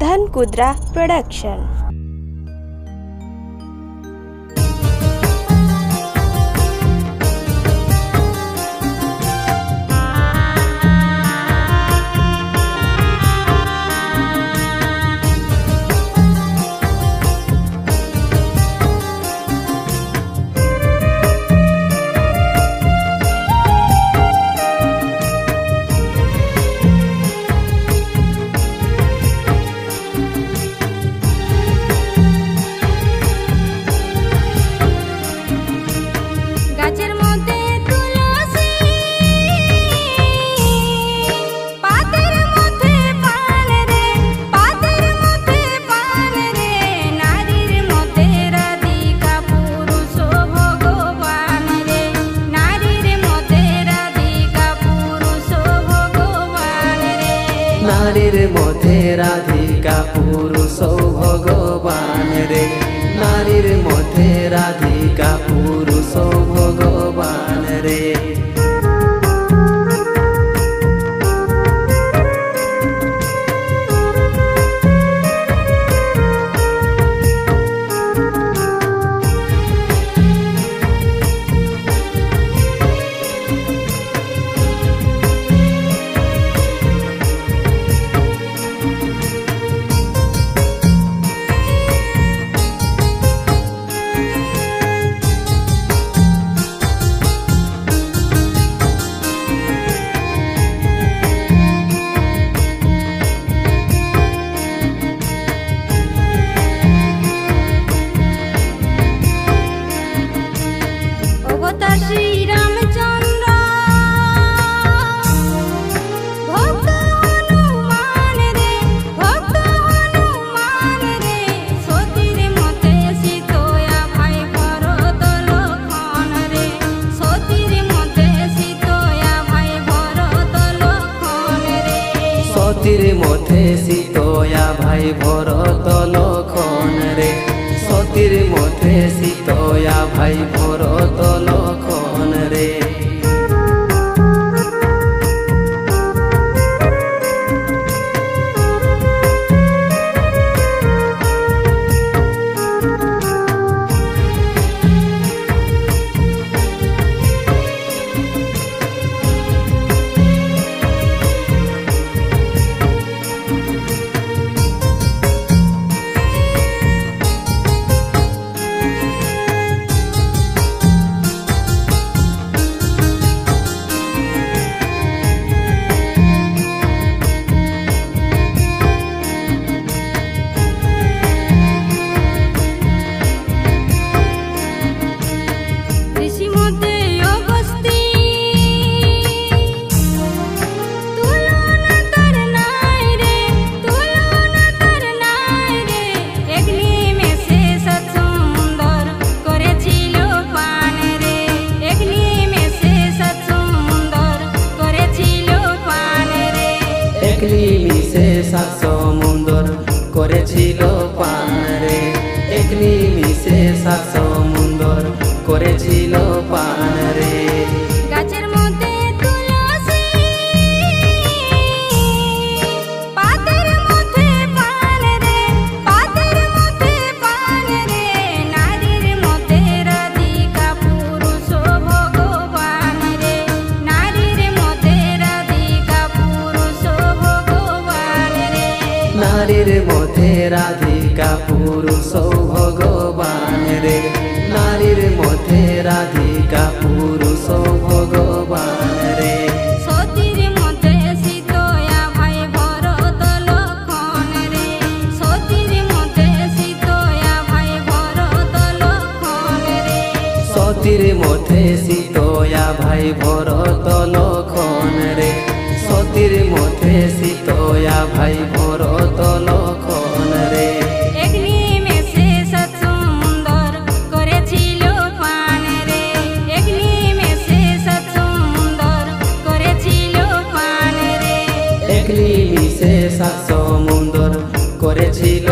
धनकुद्रा production. नारीर मध्य राधिका पुरुष भगवान रे, नारीर मध्य राधिका पुरुष भगवान रे। श्री रामचंद्र भक्त हनुमान रे, भक्त हनुमान रे, सतीर मते सीतोया भाई भरत लखन रे, सतीर मते सीतोया भाई भरत लखन रे, सतीर मते सीतोया भाई भरत लखन रे, सतीर मते सीतोया भाई भरत लखन रे। सात समुंदर करेছিল পান রে, এক নিমিষে সাত সমুন্দর করেছিল পান রে। গাছের মধ্যে তুলসী, পাতের মধ্যে পান রে, পাতের মধ্যে পান রে, নারীর মধ্যে রাধিকা পুরুষ ভগবান রে, নারীর মধ্যে রাধিকা পুরুষ ভগবান রে, নারীর মধ্যে রাধিকা পুরুষ ভগবান রে, নারীর মধ্যে রাধিকা পুরুষ ভগবান রে। সতীর মধ্যে সীতোয়া ভাই ভরত লক্ষণ রে, সতীর মধ্যে সীতোয়া ভাই ভরত লক্ষণ রে, সতীর মধ্যে সীতোয়া ভাই ভরত লক্ষণ রে, সতীর মধ্যে সীতোয়া ভাই ভরত লক্ষণ রে। এক নিমেষে সাত সুন্দর করেছিল পান রে, এক নিমেষে সাত সুন্দর করেছিল পান রে, এক নিমিষে সাত সমুন্দর করেছিল